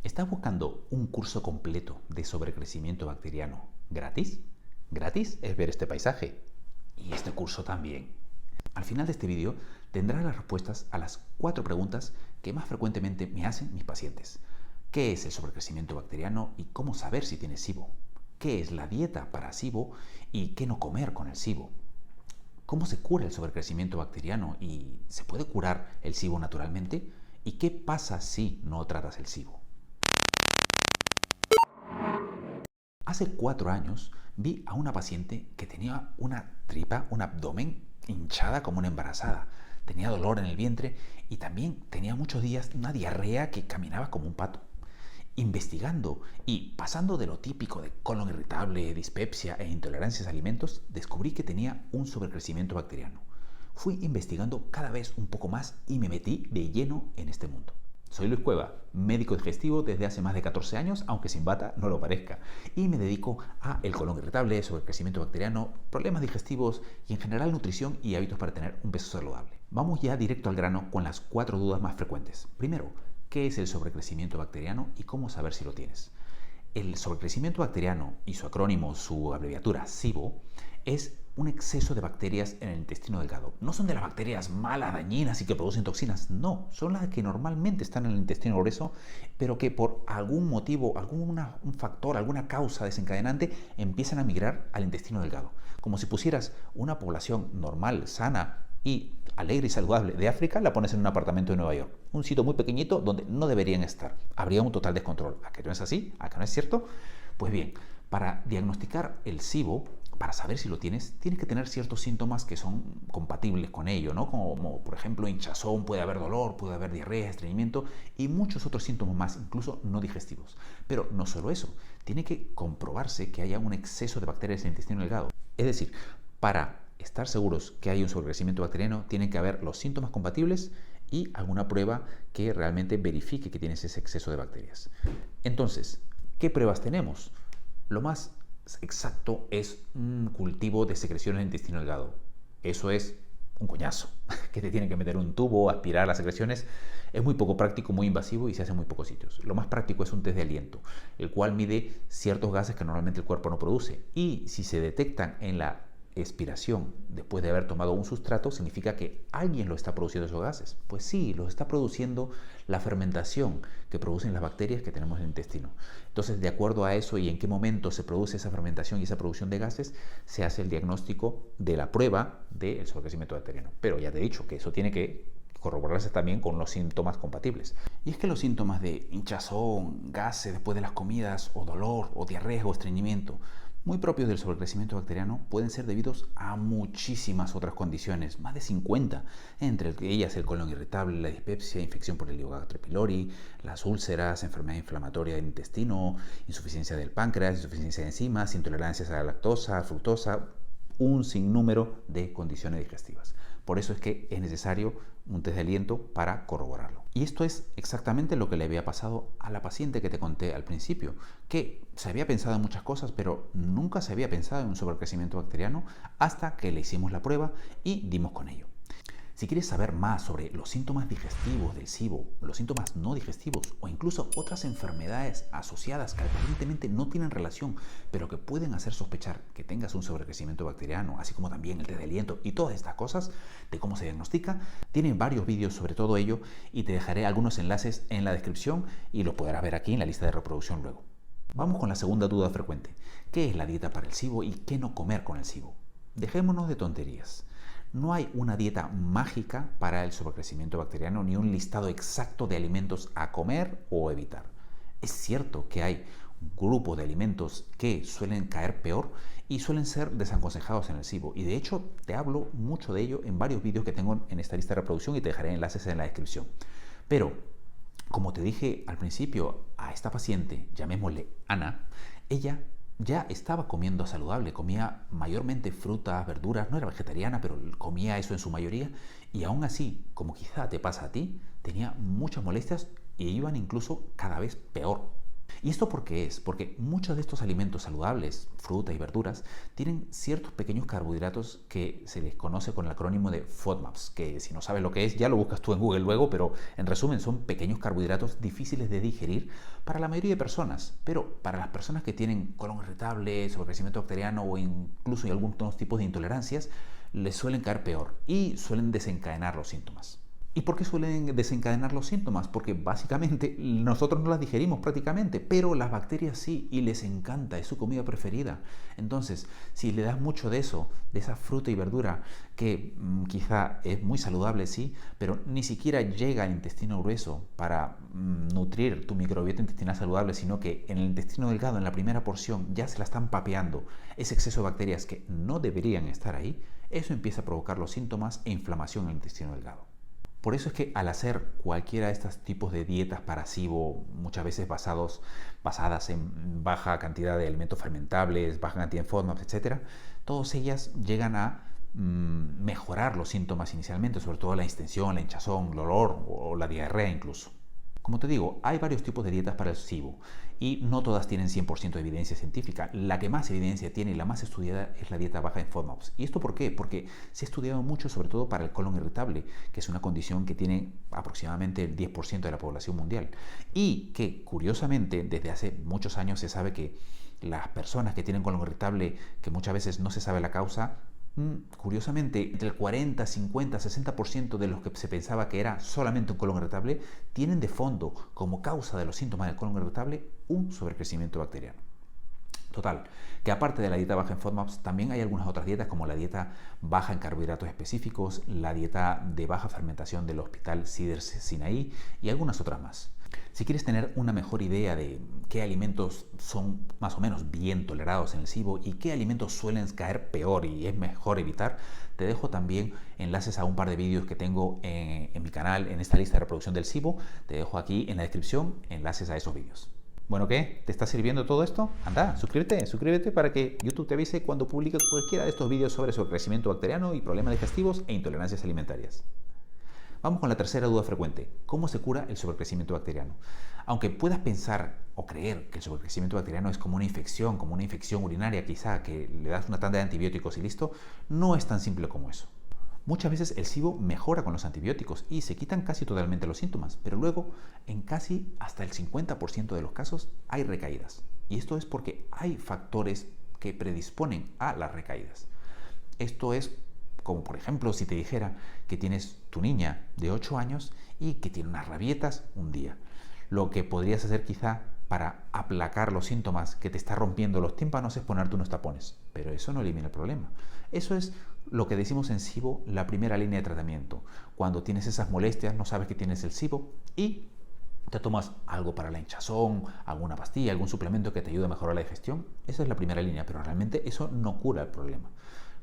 ¿Estás buscando un curso completo de sobrecrecimiento bacteriano gratis? Gratis es ver este paisaje y este curso también. Al final de este vídeo tendrás las respuestas a las 4 preguntas que más frecuentemente me hacen mis pacientes. ¿Qué es el sobrecrecimiento bacteriano y cómo saber si tienes SIBO? ¿Qué es la dieta para SIBO y qué no comer con el SIBO? ¿Cómo se cura el sobrecrecimiento bacteriano y se puede curar el SIBO naturalmente? ¿Y qué pasa si no tratas el SIBO? Hace 4 años vi a una paciente que tenía una tripa, un abdomen hinchada como una embarazada. Tenía dolor en el vientre y también tenía muchos días una diarrea que caminaba como un pato. Investigando y pasando de lo típico de colon irritable, dispepsia e intolerancias a alimentos, descubrí que tenía un sobrecrecimiento bacteriano. Fui investigando cada vez un poco más y me metí de lleno en este mundo. Soy Luis Cueva, médico digestivo desde hace más de 14 años, aunque sin bata no lo parezca, y me dedico a el colon irritable, sobrecrecimiento bacteriano, problemas digestivos y en general nutrición y hábitos para tener un peso saludable. Vamos ya directo al grano con las 4 dudas más frecuentes. Primero, ¿qué es el sobrecrecimiento bacteriano y cómo saber si lo tienes? El sobrecrecimiento bacteriano y su acrónimo, su abreviatura SIBO, es un exceso de bacterias en el intestino delgado. No son de las bacterias malas, dañinas y que producen toxinas, no, son las que normalmente están en el intestino grueso, pero que por algún motivo, un factor, alguna causa desencadenante, empiezan a migrar al intestino delgado. Como si pusieras una población normal, sana y alegre y saludable de África, la pones en un apartamento de Nueva York. Un sitio muy pequeñito donde no deberían estar. Habría un total descontrol. ¿A que no es así? ¿A que no es cierto? Pues bien, para diagnosticar el SIBO, para saber si lo tienes, tienes que tener ciertos síntomas que son compatibles con ello, ¿no? Como por ejemplo hinchazón, puede haber dolor, puede haber diarrea, estreñimiento y muchos otros síntomas más, incluso no digestivos. Pero no solo eso, tiene que comprobarse que haya un exceso de bacterias en el intestino delgado. Es decir, para estar seguros que hay un sobrecrecimiento bacteriano, tienen que haber los síntomas compatibles y alguna prueba que realmente verifique que tienes ese exceso de bacterias. Entonces, ¿qué pruebas tenemos? Lo más exacto es un cultivo de secreciones en el intestino delgado. Eso es un coñazo, que te tienen que meter un tubo, aspirar las secreciones. Es muy poco práctico, muy invasivo y se hace en muy pocos sitios. Lo más práctico es un test de aliento, el cual mide ciertos gases que normalmente el cuerpo no produce. Y si se detectan en la expiración después de haber tomado un sustrato, significa que alguien lo está produciendo esos gases. Pues sí, los está produciendo la fermentación que producen las bacterias que tenemos en el intestino. Entonces, de acuerdo a eso y en qué momento se produce esa fermentación y esa producción de gases, se hace el diagnóstico de la prueba del sobrecrecimiento bacteriano. Pero ya te he dicho que eso tiene que corroborarse también con los síntomas compatibles. Y es que los síntomas de hinchazón, gases después de las comidas, o dolor, o diarrea, o estreñimiento, muy propios del sobrecrecimiento bacteriano, pueden ser debidos a muchísimas otras condiciones, más de 50, entre ellas el colon irritable, la dispepsia, infección por Helicobacter pylori, las úlceras, enfermedad inflamatoria del intestino, insuficiencia del páncreas, insuficiencia de enzimas, intolerancias a la lactosa, fructosa, un sinnúmero de condiciones digestivas. Por eso es que es necesario un test de aliento para corroborarlo. Y esto es exactamente lo que le había pasado a la paciente que te conté al principio, que se había pensado en muchas cosas, pero nunca se había pensado en un sobrecrecimiento bacteriano hasta que le hicimos la prueba y dimos con ello. Si quieres saber más sobre los síntomas digestivos del SIBO, los síntomas no digestivos o incluso otras enfermedades asociadas que aparentemente no tienen relación, pero que pueden hacer sospechar que tengas un sobrecrecimiento bacteriano, así como también el test de aliento y todas estas cosas de cómo se diagnostica, tienen varios vídeos sobre todo ello y te dejaré algunos enlaces en la descripción y los podrás ver aquí en la lista de reproducción luego. Vamos con la segunda duda frecuente. ¿Qué es la dieta para el SIBO y qué no comer con el SIBO? Dejémonos de tonterías. No hay una dieta mágica para el sobrecrecimiento bacteriano ni un listado exacto de alimentos a comer o evitar. Es cierto que hay un grupo de alimentos que suelen caer peor y suelen ser desaconsejados en el SIBO. Y de hecho te hablo mucho de ello en varios vídeos que tengo en esta lista de reproducción y te dejaré enlaces en la descripción. Pero, como te dije al principio, a esta paciente, llamémosle Ana, ella ya estaba comiendo saludable, comía mayormente frutas, verduras, no era vegetariana, pero comía eso en su mayoría y aún así, como quizá te pasa a ti, tenía muchas molestias y iban incluso cada vez peor. ¿Y esto por qué es? Porque muchos de estos alimentos saludables, frutas y verduras, tienen ciertos pequeños carbohidratos que se les conoce con el acrónimo de FODMAPs, que si no sabes lo que es, ya lo buscas tú en Google luego, pero en resumen son pequeños carbohidratos difíciles de digerir para la mayoría de personas, pero para las personas que tienen colon irritable, sobrecrecimiento bacteriano o incluso algunos tipos de intolerancias, les suelen caer peor y suelen desencadenar los síntomas. ¿Y por qué suelen desencadenar los síntomas? Porque básicamente nosotros no las digerimos prácticamente, pero las bacterias sí, y les encanta, es su comida preferida. Entonces, si le das mucho de eso, de esa fruta y verdura, que quizá es muy saludable, sí, pero ni siquiera llega al intestino grueso para nutrir tu microbiota intestinal saludable, sino que en el intestino delgado, en la primera porción, ya se la están papeando ese exceso de bacterias que no deberían estar ahí, eso empieza a provocar los síntomas e inflamación en el intestino delgado. Por eso es que al hacer cualquiera de estos tipos de dietas para SIBO, muchas veces basadas en baja cantidad de alimentos fermentables, baja cantidad de FODMAPs, etc., todas ellas llegan a mejorar los síntomas inicialmente, sobre todo la distensión, la hinchazón, el dolor o la diarrea incluso. Como te digo, hay varios tipos de dietas para el SIBO y no todas tienen 100% de evidencia científica. La que más evidencia tiene y la más estudiada es la dieta baja en FODMAPs. ¿Y esto por qué? Porque se ha estudiado mucho, sobre todo para el colon irritable, que es una condición que tiene aproximadamente el 10% de la población mundial. Y que, curiosamente, desde hace muchos años se sabe que las personas que tienen colon irritable, que muchas veces no se sabe la causa, curiosamente, entre el 40, 50, 60% de los que se pensaba que era solamente un colon irritable, tienen de fondo, como causa de los síntomas del colon irritable, un sobrecrecimiento bacteriano. Total, que aparte de la dieta baja en FODMAPs, también hay algunas otras dietas como la dieta baja en carbohidratos específicos, la dieta de baja fermentación del Hospital Cedars-Sinaí y algunas otras más. Si quieres tener una mejor idea de qué alimentos son más o menos bien tolerados en el SIBO y qué alimentos suelen caer peor y es mejor evitar, te dejo también enlaces a un par de vídeos que tengo en mi canal, en esta lista de reproducción del SIBO. Te dejo aquí en la descripción enlaces a esos vídeos. Bueno, ¿qué? ¿Te está sirviendo todo esto? Anda, suscríbete para que YouTube te avise cuando publique cualquiera de estos vídeos sobre sobrecrecimiento bacteriano y problemas digestivos e intolerancias alimentarias. Vamos con la tercera duda frecuente. ¿Cómo se cura el sobrecrecimiento bacteriano? Aunque puedas pensar o creer que el sobrecrecimiento bacteriano es como una infección urinaria quizá, que le das una tanda de antibióticos y listo, no es tan simple como eso. Muchas veces el SIBO mejora con los antibióticos y se quitan casi totalmente los síntomas, pero luego en casi hasta el 50% de los casos hay recaídas. Y esto es porque hay factores que predisponen a las recaídas. Esto es como por ejemplo si te dijera que tienes tu niña de 8 años y que tiene unas rabietas un día. Lo que podrías hacer quizá para aplacar los síntomas que te está rompiendo los tímpanos es ponerte unos tapones, pero eso no elimina el problema. Eso es lo que decimos en SIBO la primera línea de tratamiento. Cuando tienes esas molestias, no sabes que tienes el SIBO y te tomas algo para la hinchazón, alguna pastilla, algún suplemento que te ayude a mejorar la digestión. Esa es la primera línea, pero realmente eso no cura el problema.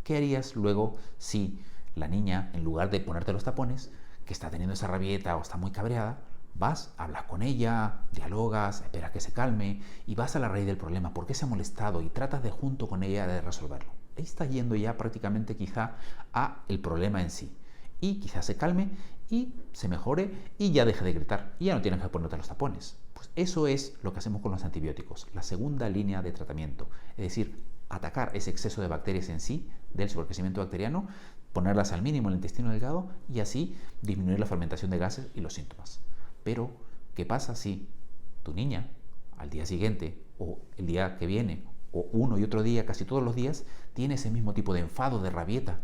¿Qué harías luego si la niña, en lugar de ponerte los tapones, que está teniendo esa rabieta o está muy cabreada, vas, hablas con ella, dialogas, esperas que se calme y vas a la raíz del problema? ¿Por qué se ha molestado? Y tratas de junto con ella de resolverlo. Ahí está yendo ya prácticamente quizá a el problema en sí. Y quizás se calme y se mejore y ya deje de gritar y ya no tienes que ponerte los tapones. Pues eso es lo que hacemos con los antibióticos, la segunda línea de tratamiento. Es decir, atacar ese exceso de bacterias en sí, del sobrecrecimiento bacteriano, ponerlas al mínimo en el intestino delgado y así disminuir la fermentación de gases y los síntomas. Pero, ¿qué pasa si tu niña al día siguiente o el día que viene o uno y otro día, casi todos los días, tiene ese mismo tipo de enfado, de rabieta?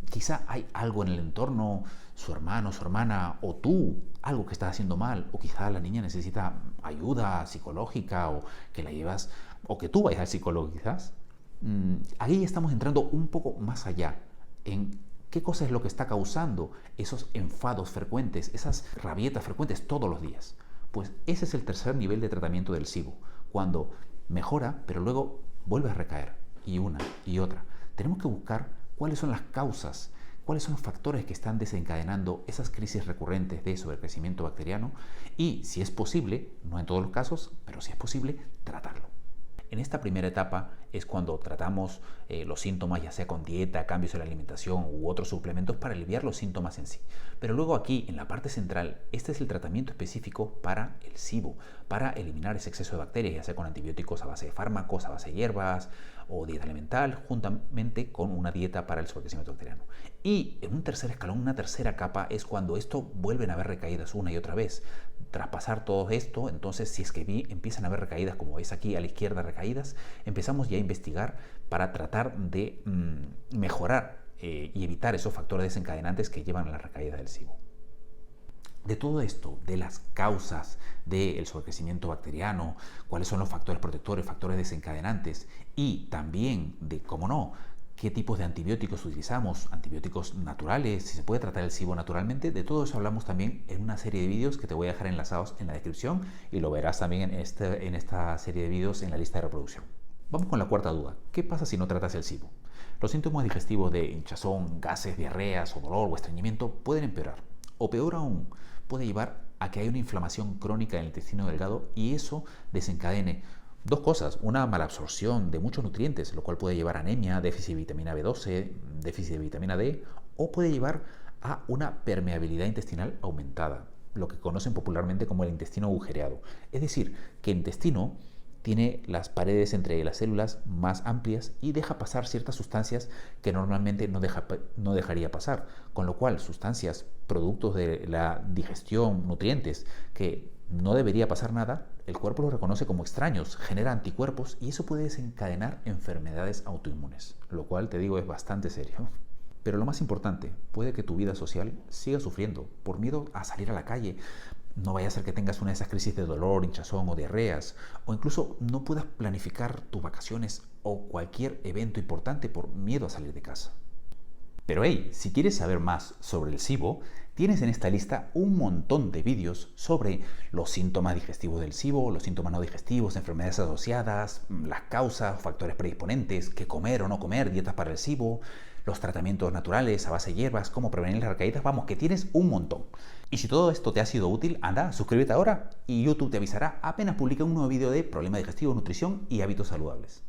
Quizá hay algo en el entorno, su hermano, su hermana o tú, algo que estás haciendo mal, o quizá la niña necesita ayuda psicológica o que la llevas, o que tú vayas al psicólogo quizás. Ahí estamos entrando un poco más allá en qué cosa es lo que está causando esos enfados frecuentes, esas rabietas frecuentes todos los días. Pues ese es el tercer nivel de tratamiento del SIBO, cuando mejora, pero luego vuelve a recaer, y una y otra. Tenemos que buscar cuáles son las causas, cuáles son los factores que están desencadenando esas crisis recurrentes de sobrecrecimiento bacteriano y, si es posible, no en todos los casos, pero si es posible, tratarlo. En esta primera etapa es cuando tratamos los síntomas, ya sea con dieta, cambios en la alimentación u otros suplementos para aliviar los síntomas en sí. Pero luego aquí, en la parte central, este es el tratamiento específico para el SIBO, para eliminar ese exceso de bacterias, ya sea con antibióticos a base de fármacos, a base de hierbas o dieta elemental, juntamente con una dieta para el sobrecrecimiento bacteriano. Y en un tercer escalón, una tercera capa, es cuando esto vuelven a haber recaídas una y otra vez. Tras pasar todo esto, entonces si es que empiezan a haber recaídas, como veis aquí a la izquierda recaídas, empezamos ya a investigar para tratar de mejorar y evitar esos factores desencadenantes que llevan a la recaída del SIBO. De todo esto, de las causas del sobrecrecimiento bacteriano, cuáles son los factores protectores, factores desencadenantes y también de, cómo no, qué tipos de antibióticos utilizamos, antibióticos naturales, si se puede tratar el SIBO naturalmente, de todo eso hablamos también en una serie de vídeos que te voy a dejar enlazados en la descripción y lo verás también en esta serie de vídeos en la lista de reproducción. Vamos con la cuarta duda. ¿Qué pasa si no tratas el SIBO? Los síntomas digestivos de hinchazón, gases, diarreas o dolor o estreñimiento pueden empeorar. O peor aún, puede llevar a que haya una inflamación crónica en el intestino delgado y eso desencadene dos cosas: una malabsorción de muchos nutrientes, lo cual puede llevar a anemia, déficit de vitamina B12, déficit de vitamina D, o puede llevar a una permeabilidad intestinal aumentada, lo que conocen popularmente como el intestino agujereado. Es decir, que el intestino tiene las paredes entre las células más amplias y deja pasar ciertas sustancias que normalmente no dejaría pasar, con lo cual sustancias, productos de la digestión, nutrientes, que no debería pasar nada, el cuerpo los reconoce como extraños, genera anticuerpos y eso puede desencadenar enfermedades autoinmunes, lo cual te digo es bastante serio. Pero lo más importante, puede que tu vida social siga sufriendo por miedo a salir a la calle. No vaya a ser que tengas una de esas crisis de dolor, hinchazón o diarreas, o incluso no puedas planificar tus vacaciones o cualquier evento importante por miedo a salir de casa. Pero hey, si quieres saber más sobre el SIBO, tienes en esta lista un montón de vídeos sobre los síntomas digestivos del SIBO, los síntomas no digestivos, enfermedades asociadas, las causas, factores predisponentes, qué comer o no comer, dietas para el SIBO, los tratamientos naturales a base de hierbas, cómo prevenir las recaídas. Vamos, que tienes un montón. Y si todo esto te ha sido útil, anda, suscríbete ahora y YouTube te avisará apenas publique un nuevo vídeo de problemas digestivos, nutrición y hábitos saludables.